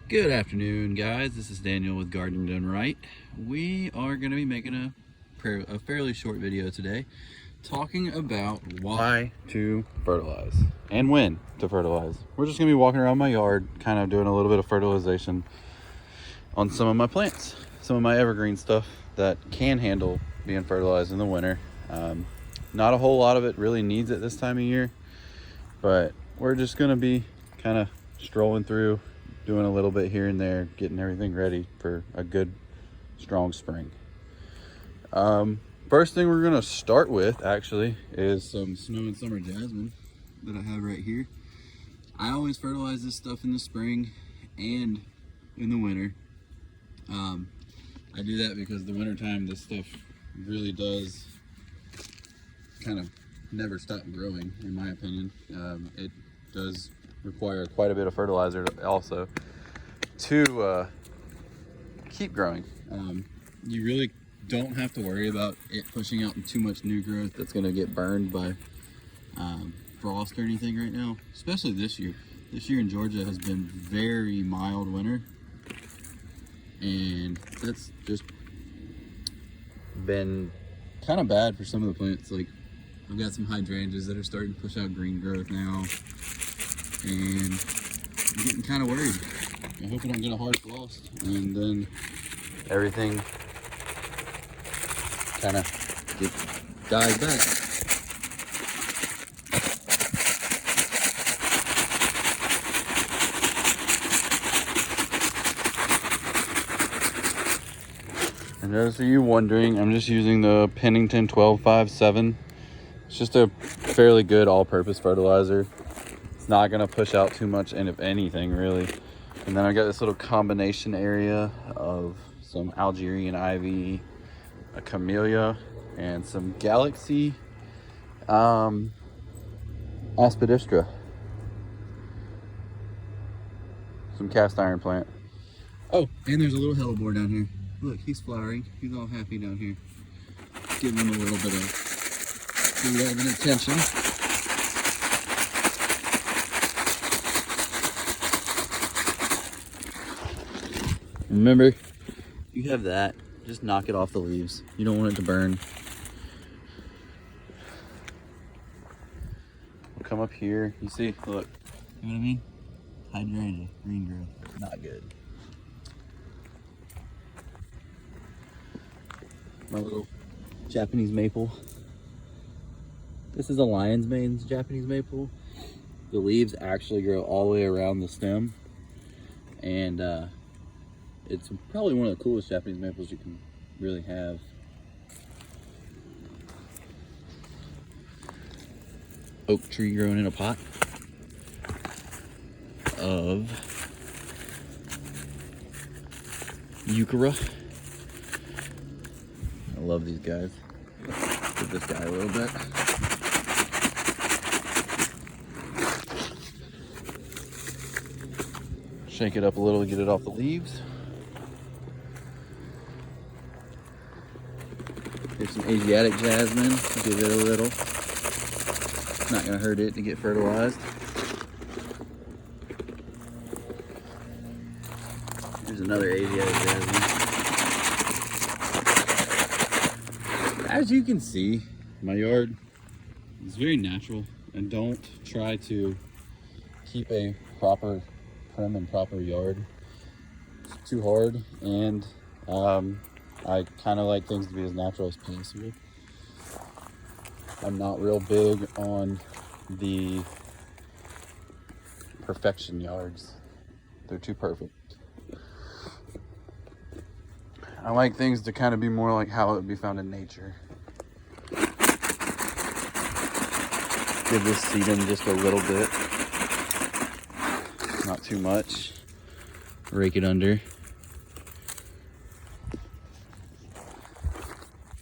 Good afternoon, guys. This is Daniel with Garden Done Right. We are going to be making a fairly short video today talking about why to fertilize and when to fertilize. We're just going to be walking around my yard, kind of doing a little bit of fertilization on some of my plants, some of my evergreen stuff that can handle being fertilized in the winter. Not a whole lot of it really needs it this time of year, but we're just going to be kind of strolling through, doing a little bit here and there, getting everything ready for a good, strong spring. First thing we're gonna start with actually is some snow and summer jasmine that I have right here. I always fertilize this stuff in the spring and in the winter. I do that because the wintertime, this stuff really does kind of never stop growing, in my opinion. It does require quite a bit of fertilizer also to keep growing. You really don't have to worry about it pushing out too much new growth that's going to get burned by frost or anything right now, especially this year. This year in Georgia has been very mild winter, and that's just been kind of bad for some of the plants. Like, I've got some hydrangeas that are starting to push out green growth now, and I'm getting kind of worried. I hope I don't get a hard frost and then everything kind of dies back. And those of you wondering, I'm just using the Pennington 1257. It's just a fairly good all-purpose fertilizer. It's not going to push out too much, and if anything, really. And then I got this little combination area of some Algerian ivy, a camellia, and some Galaxy aspidistra. Some cast iron plant. Oh, and there's a little hellebore down here. Look, he's flowering. He's all happy down here. Giving him a little bit of love and attention. Remember, you have that, just knock it off the leaves. You don't want it to burn. We'll come up here. You see, look, you know what I mean? Hydrangea, green growth, not good. My little Japanese maple. This is a lion's mane Japanese maple. The leaves actually grow all the way around the stem, and it's probably one of the coolest Japanese maples you can really have. Oak tree growing in a pot of euchera. I love these guys. Give this guy a little bit. Shake it up a little to get it off the leaves. Here's some Asiatic jasmine. Give it a little. Not gonna hurt it to get fertilized. Here's another Asiatic jasmine. As you can see, my yard is very natural, and don't try to keep a proper prim and proper yard. It's too hard, and I kind of like things to be as natural as possible. I'm not real big on the perfection yards. They're too perfect. I like things to kind of be more like how it would be found in nature. Give this sedum just a little bit. Not too much. Rake it under.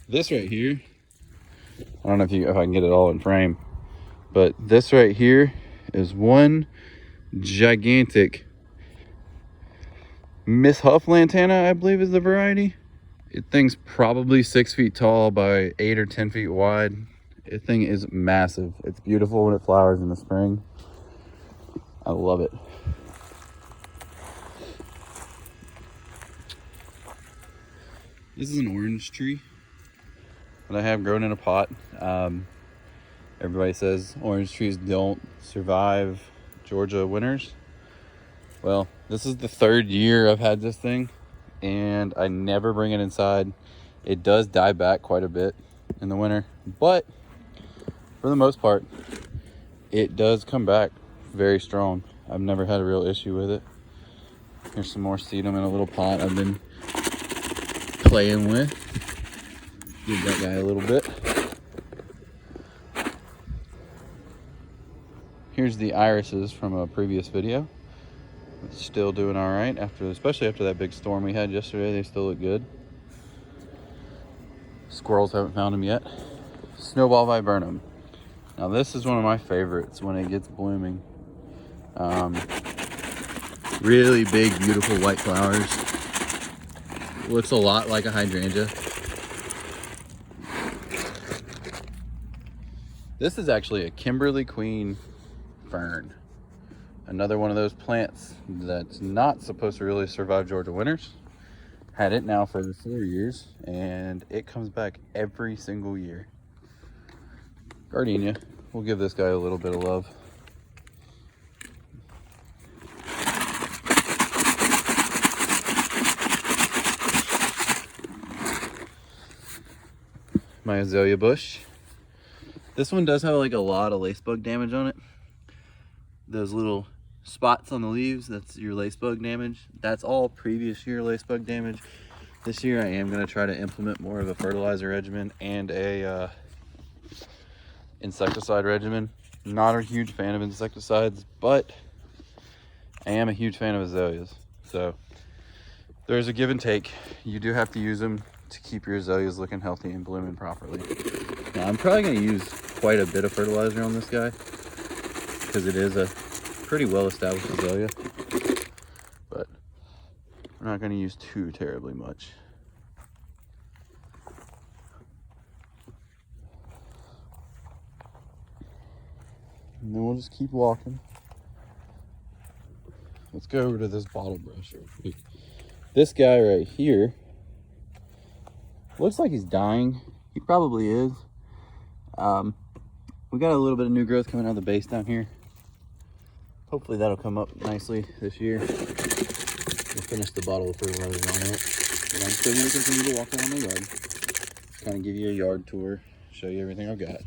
This right here, I don't know if I can get it all in frame, but this right here is one gigantic Miss Huff lantana, I believe is the variety. It thing's probably 6 feet tall by 8 or 10 feet wide. It thing is massive. It's beautiful when it flowers in the spring. I love it. This is an orange tree that I have grown in a pot. Everybody says orange trees don't survive Georgia winters. Well, this is the 3rd year I've had this thing, and I never bring it inside. It does die back quite a bit in the winter, but for the most part, it does come back very strong. I've never had a real issue with it. Here's some more sedum in a little pot I've been playing with. Give that guy a little bit. Here's the irises from a previous video. It's still doing all right, especially after that big storm we had yesterday. They still look good. Squirrels haven't found them yet. Snowball viburnum. Now this is one of my favorites when it gets blooming. Really big, beautiful white flowers. Looks a lot like a hydrangea. This is actually a Kimberly Queen fern. Another one of those plants that's not supposed to really survive Georgia winters. Had it now for 4 years, and it comes back every single year. Gardenia. We'll give this guy a little bit of love. My azalea bush. This one does have like a lot of lacebug damage on it. Those little spots on the leaves, that's your lacebug damage. That's all previous year lacebug damage. This year I am going to try to implement more of a fertilizer regimen and a insecticide regimen. Not a huge fan of insecticides, but I am a huge fan of azaleas. So there's a give and take. You do have to use them to keep your azaleas looking healthy and blooming properly. Now I'm probably going to use quite a bit of fertilizer on this guy because it is a pretty well established azalea, but we're not going to use too terribly much. And then we'll just keep walking. Let's go over to this bottle brush real quick. This guy right here looks like he's dying. He probably is. We got a little bit of new growth coming out of the base down here. Hopefully that'll come up nicely this year. We'll finish the bottle of fertilizer on it. And I'm still going to continue to walk around my yard. Kind of give you a yard tour, show you everything I've got.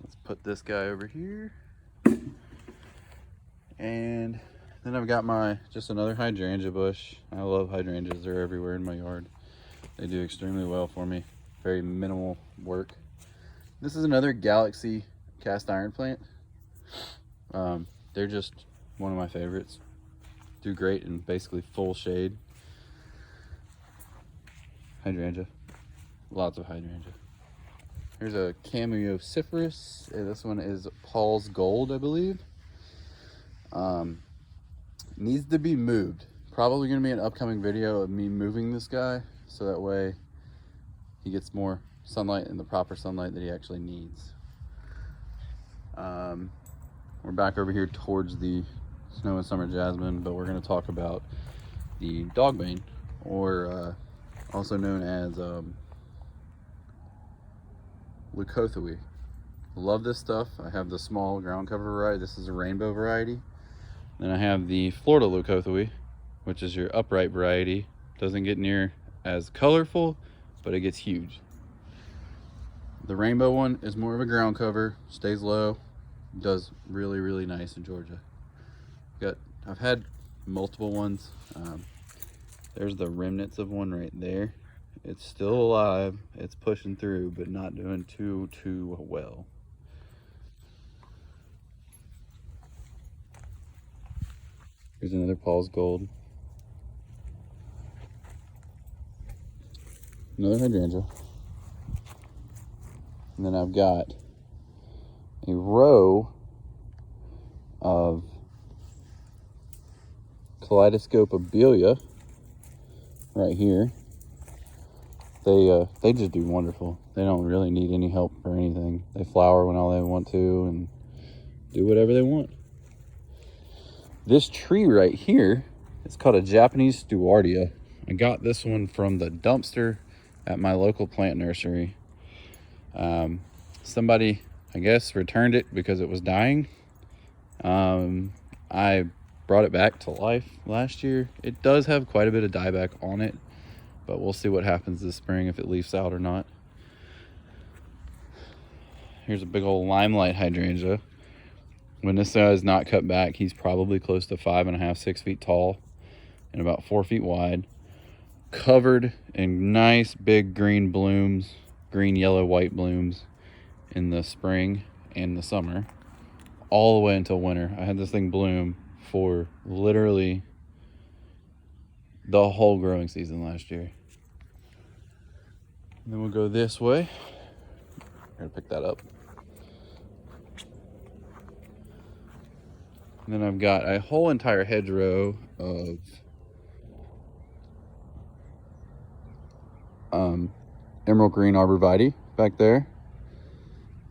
Let's put this guy over here. And then I've got just another hydrangea bush. I love hydrangeas, they're everywhere in my yard. They do extremely well for me. Very minimal work. This is another Galaxy cast iron plant. They're just one of my favorites. Do great in basically full shade. Hydrangea. Lots of hydrangea. Here's a Cameocypherus. This one is Paul's Gold, I believe. Needs to be moved. Probably going to be an upcoming video of me moving this guy, so that way he gets more sunlight and the proper sunlight that he actually needs. We're back over here towards the snow and summer jasmine, but we're going to talk about the dogbane, or also known as leucothoe. Love this stuff. I have the small ground cover variety. This is a rainbow variety. Then I have the Florida leucothoe, which is your upright variety. Doesn't get near as colorful, but it gets huge. The rainbow one is more of a ground cover, stays low, does really, really nice in Georgia. I've had multiple ones. There's the remnants of one right there. It's still alive, it's pushing through, but not doing too well. Here's another Paul's Gold. Another hydrangea. And then I've got a row of kaleidoscope abelia right here. They just do wonderful. They don't really need any help or anything. They flower when all they want to and do whatever they want. This tree right here It's called a Japanese Stewardia. I got this one from the dumpster at my local plant nursery. Somebody, I guess, returned it because it was dying. I brought it back to life last year. It does have quite a bit of dieback on it, but we'll see what happens this spring, if it leaves out or not. Here's a big old limelight hydrangea. When this guy is not cut back, he's probably close to 5.5, 6 feet tall and about 4 feet wide, covered in nice big green blooms, green, yellow, white blooms in the spring and the summer, all the way until winter. I had this thing bloom for literally the whole growing season last year. And then we'll go this way. I'm gonna pick that up. And then I've got a whole entire hedgerow of emerald green arborvitae back there.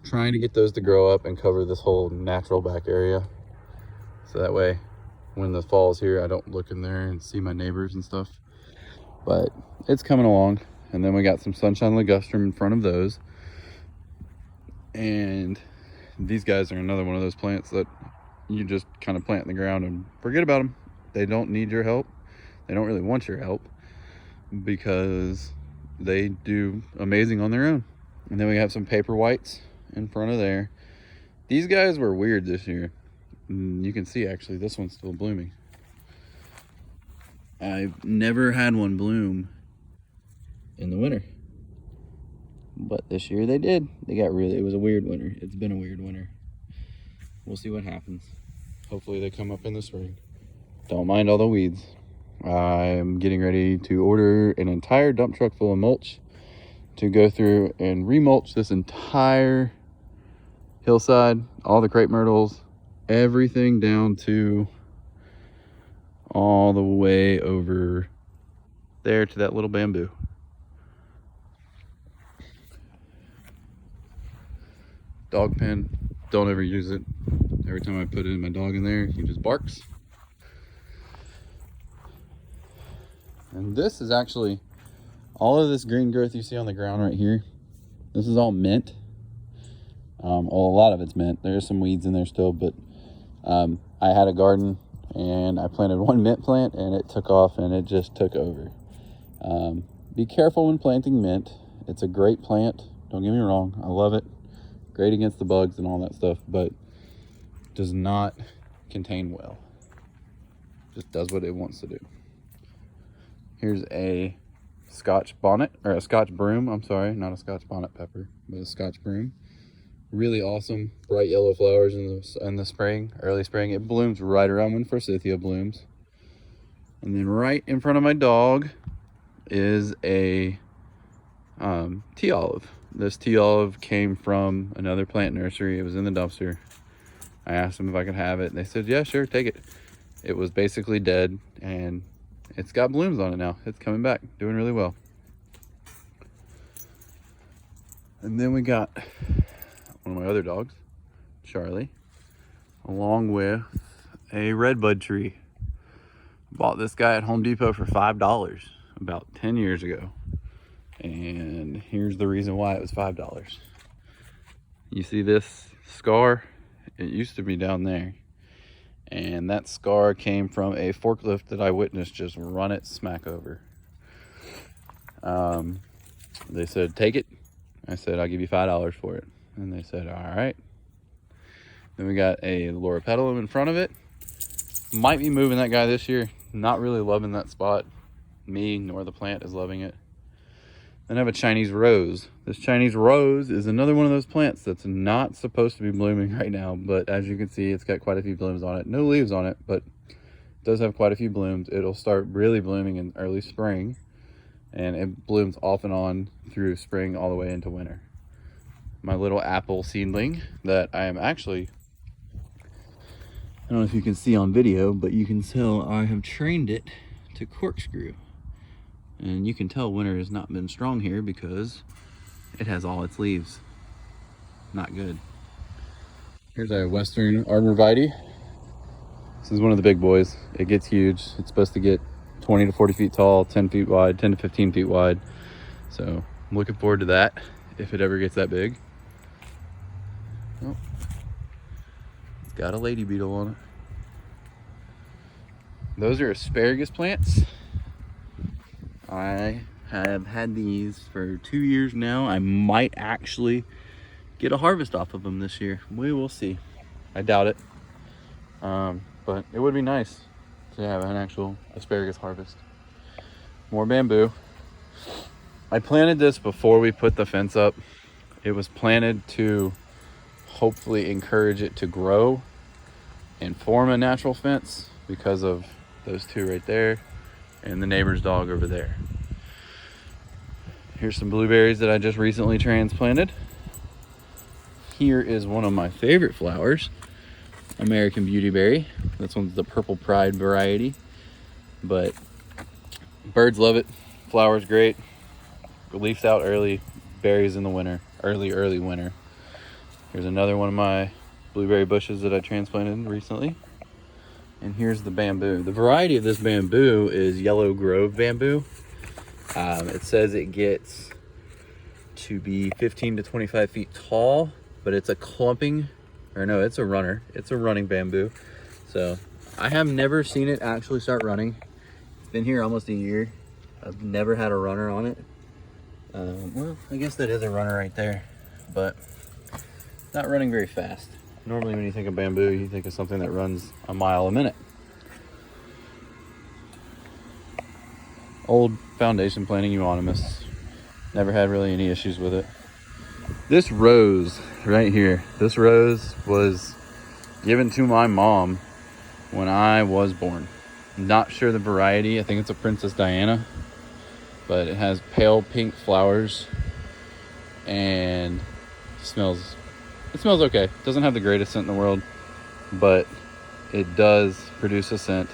Trying to get those to grow up and cover this whole natural back area. So that way, when the fall's here, I don't look in there and see my neighbors and stuff. But it's coming along. And then we got some sunshine ligustrum in front of those. And these guys are another one of those plants that you just kind of plant in the ground and forget about them. They don't need your help. They don't really want your help because they do amazing on their own. And then we have some paper whites in front of there. These guys were weird this year. You can see actually this one's still blooming. I've never had one bloom in the winter, but this year they did. It was a weird winter. It's been a weird winter. We'll see what happens. Hopefully they come up in the spring. Don't mind all the weeds. I'm getting ready to order an entire dump truck full of mulch to go through and remulch this entire hillside, all the crepe myrtles, everything down to all the way over there to that little bamboo. Dog pen, don't ever use it. Every time I put my dog in there, he just barks. And this is actually, all of this green growth you see on the ground right here, this is all mint. Well, a lot of it's mint. There's some weeds in there still, but I had a garden and I planted one mint plant and it took off and it just took over. Be careful when planting mint. It's a great plant. Don't get me wrong. I love it. Great against the bugs and all that stuff, but does not contain well. Just does what it wants to do. Here's a Scotch bonnet, or a Scotch broom. I'm sorry, not a Scotch bonnet pepper, but a Scotch broom. Really awesome, bright yellow flowers in the spring, early spring. It blooms right around when forsythia blooms. And then right in front of my dog is a tea olive. This tea olive came from another plant nursery. It was in the dumpster. I asked them if I could have it. They said, yeah, sure, take it. It was basically dead, and it's got blooms on it now. It's coming back, doing really well. And then we got one of my other dogs, Charlie, along with a redbud tree. Bought this guy at Home Depot for $5 about 10 years ago. And here's the reason why it was $5. You see this scar? It used to be down there. And that scar came from a forklift that I witnessed just run it smack over. They said, take it. I said, I'll give you $5 for it. And they said, all right. Then we got a Laura Petalum in front of it. Might be moving that guy this year. Not really loving that spot. Me nor the plant is loving it. Then I have a Chinese rose. This Chinese rose is another one of those plants that's not supposed to be blooming right now, but as you can see, it's got quite a few blooms on it. No leaves on it, but it does have quite a few blooms. It'll start really blooming in early spring, and it blooms off and on through spring all the way into winter. My little apple seedling that I am actually, I don't know if you can see on video, but you can tell I have trained it to corkscrew. And you can tell winter has not been strong here because it has all its leaves. Not good. Here's a Western arborvitae. This is one of the big boys. It gets huge. It's supposed to get 20 to 40 feet tall, 10 feet wide, 10 to 15 feet wide. So I'm looking forward to that if it ever gets that big. Oh, it's got a lady beetle on it. Those are asparagus plants. I have had these for 2 years now. I might actually get a harvest off of them this year. We will see. I doubt it. But it would be nice to have an actual asparagus harvest. More bamboo. I planted this before we put the fence up. It was planted to hopefully encourage it to grow and form a natural fence because of those two right there and the neighbor's dog over there. Here's some blueberries that I just recently transplanted. Here is one of my favorite flowers, American Beautyberry. This one's the Purple Pride variety, but birds love it. Flower's great. Leaves out early, berries in the winter, early winter. Here's another one of my blueberry bushes that I transplanted recently. And here's the bamboo. The variety of this bamboo is Yellow Grove bamboo. It says it gets to be 15 to 25 feet tall, but it's a clumping, or no, it's a runner. It's a running bamboo. So I have never seen it actually start running. It's been here almost a year. I've never had a runner on it. Well, I guess that is a runner right there, but not running very fast. Normally when you think of bamboo, you think of something that runs a mile a minute. Old foundation planting euonymus. Never had really any issues with it. This rose right here, this rose was given to my mom when I was born. Not sure the variety. I think it's a Princess Diana, but it has pale pink flowers and it smells okay. It doesn't have the greatest scent in the world, but it does produce a scent.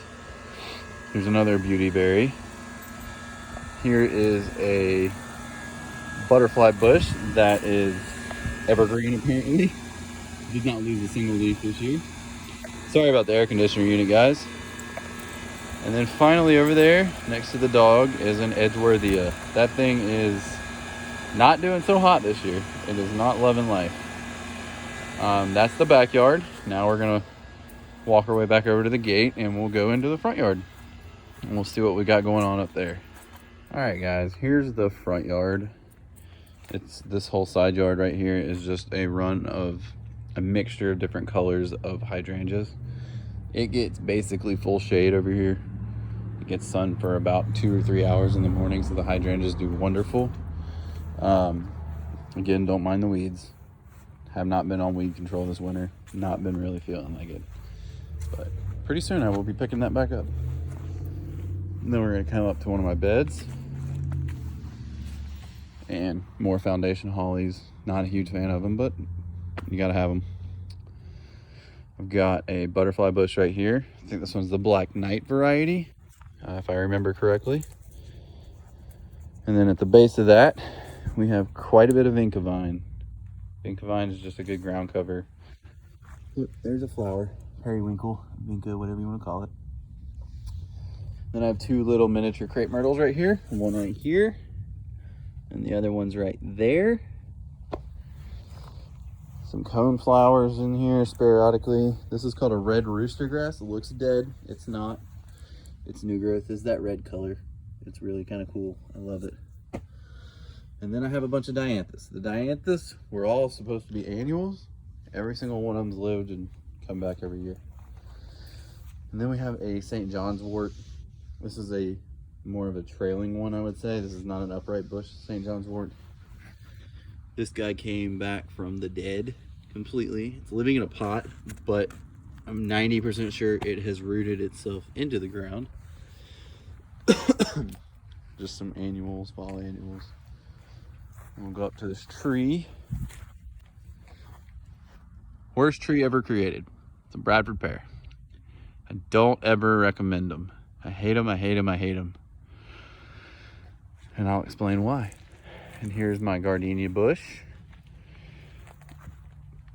Here's another beautyberry. Here is a butterfly bush that is evergreen apparently. Did not lose a single leaf this year. Sorry about the air conditioner unit, guys. And then finally over there, next to the dog, is an Edgeworthia. That thing is not doing so hot this year. It is not loving life. That's the backyard. Now we're gonna walk our way back over to the gate and we'll go into the front yard. And we'll see what we got going on up there. All right, guys, here's the front yard. It's this whole side yard right here is just a run of a mixture of different colors of hydrangeas. It gets basically full shade over here. It gets sun for about 2 or 3 hours in the morning, so the hydrangeas do wonderful. Again, don't mind the weeds. Have not been on weed control this winter. Not been really feeling like it. But pretty soon I will be picking that back up. And then we're gonna come up to one of my beds. And more foundation hollies. Not a huge fan of them, but you gotta have them. I've got a butterfly bush right here. I think this one's the Black Knight variety, if I remember correctly. And then at the base of that, we have quite a bit of Vinca vine. Vinca vine is just a good ground cover. Look, there's a flower. Periwinkle, Vinca, whatever you want to call it. Then I have two little miniature crepe myrtles right here. One right here. And the other one's right there. Some cone flowers in here sporadically. This is called a red rooster grass. It looks dead. It's not. It's new growth. It's that red color. It's really kind of cool. I love it. And then I have a bunch of dianthus. The dianthus were all supposed to be annuals. Every single one of them's lived and come back every year. And then we have a St. John's wort. This is a more of a trailing one, I would say. This is not an upright bush, St. John's wort. This guy came back from the dead completely. It's living in a pot, but I'm 90% sure it has rooted itself into the ground. Just some annuals, fall annuals. We'll go up to this tree. Worst tree ever created. It's a Bradford pear. I don't ever recommend them. I hate them, I hate them, I hate them. And I'll explain why. And here's my gardenia bush.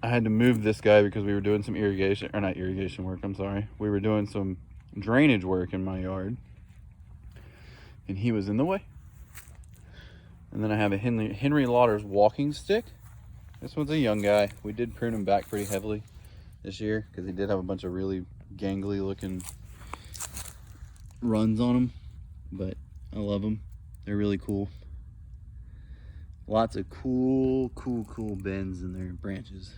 I had to move this guy because we were doing some irrigation, or not irrigation work, I'm sorry. We were doing some drainage work in my yard, and he was in the way. And then I have a Henry Lauder's walking stick. This one's a young guy. We did prune him back pretty heavily this year because he did have a bunch of really gangly looking runs on him, but I love them. They're really cool. Lots of cool bends in their branches.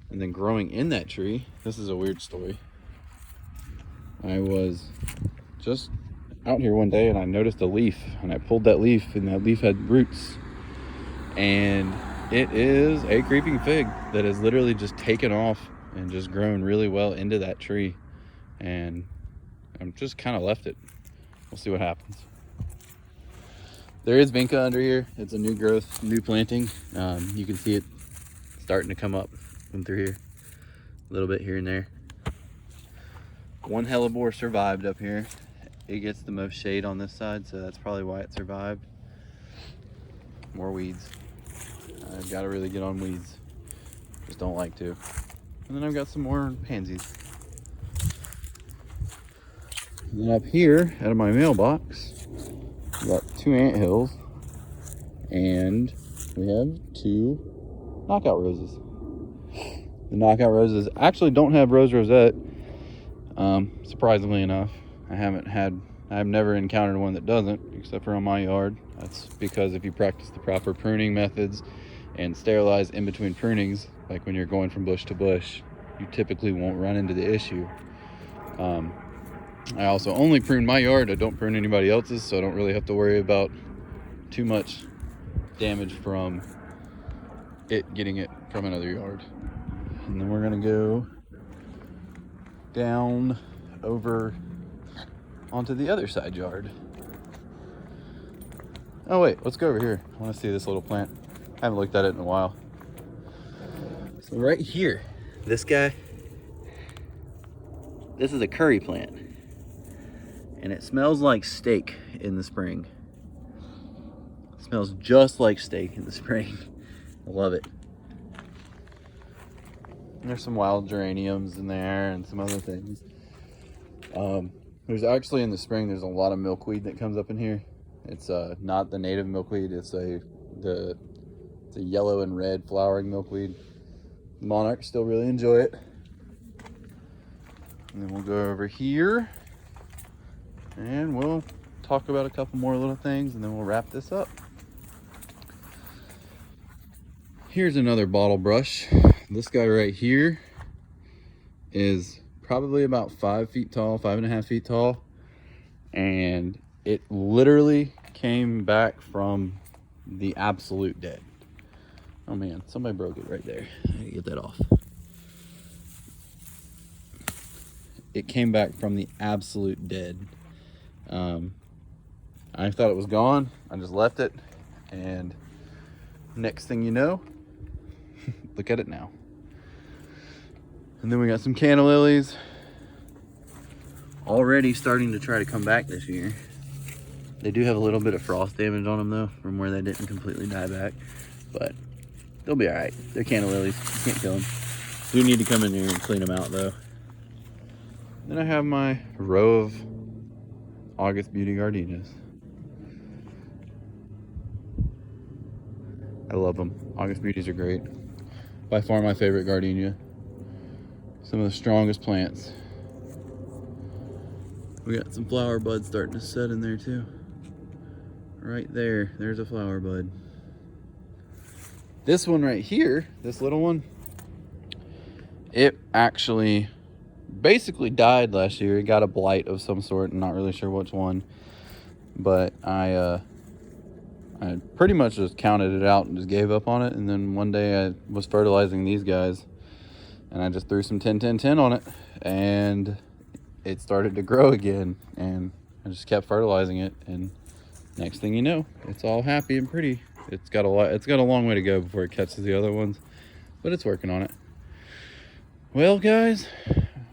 And then growing in that tree, this is a weird story. I was just out here one day and I noticed a leaf, and I pulled that leaf, and that leaf had roots. And it is a creeping fig that has literally just taken off and just grown really well into that tree. And I'm just kind of left it. We'll see what happens. There is vinca under here. It's a new growth, new planting. You can see it starting to come up from through here, a little bit here and there. One hellebore survived up here. It gets the most shade on this side, so that's probably why it survived. More weeds. I've got to really get on weeds. Just don't like to. And then I've got some more pansies. And then up here, out of my mailbox, we got 2 anthills, and we have 2 knockout roses. The knockout roses actually don't have rose rosette, surprisingly enough. I've never encountered one that doesn't, except for on my yard. That's because if you practice the proper pruning methods and sterilize in between prunings, like when you're going from bush to bush, you typically won't run into the issue. I also only prune my yard. I don't prune anybody else's, so I don't really have to worry about too much damage from it getting it from another yard. And then we're gonna go down over onto the other side yard. Oh wait, let's go over here. I want to see this little plant. I haven't looked at it in a while. So right here, this guy, this is a curry plant, and it smells like steak in the spring. It smells just like steak in the spring. I love it. And there's some wild geraniums in there and some other things. There's actually in the spring, there's a lot of milkweed that comes up in here. It's not the native milkweed. It's a yellow and red flowering milkweed. Monarchs still really enjoy it. And then we'll go over here and we'll talk about a couple more little things, and then we'll wrap this up. Here's another bottle brush. This guy right here is probably about 5 feet tall, 5.5 feet tall. And it literally came back from the absolute dead. Oh man, somebody broke it right there. I gotta get that off. It came back from the absolute dead. I thought it was gone. I just left it, and next thing you know, look at it now. And then we got some canna lilies already starting to try to come back this year. They do have a little bit of frost damage on them though, from where they didn't completely die back, but they'll be all right. They're canna lilies. You can't kill them. Do need to come in here and clean them out though. Then I have my row of August Beauty gardenias. I love them. August Beauties are great. By far my favorite gardenia. Some of the strongest plants. We got some flower buds starting to set in there too. Right there, there's a flower bud. This one right here, this little one, it actually basically died last year. It got a blight of some sort. I'm not really sure which one, but I pretty much just counted it out and just gave up on it. And then one day I was fertilizing these guys, and I just threw some 10-10-10 on it, and it started to grow again. And I just kept fertilizing it, and next thing you know, it's all happy and pretty. It's got a long way to go before it catches the other ones, but it's working on it. Well, guys,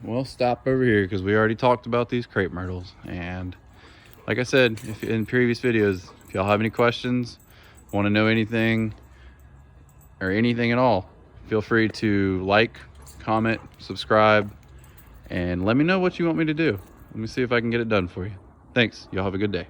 we'll stop over here because we already talked about these crepe myrtles. And like I said in previous videos, if y'all have any questions, want to know anything or anything at all, Feel free to like, comment, subscribe, and let me know what you want me to do. Let me see if I can get it done for you. Thanks. Y'all have a good day.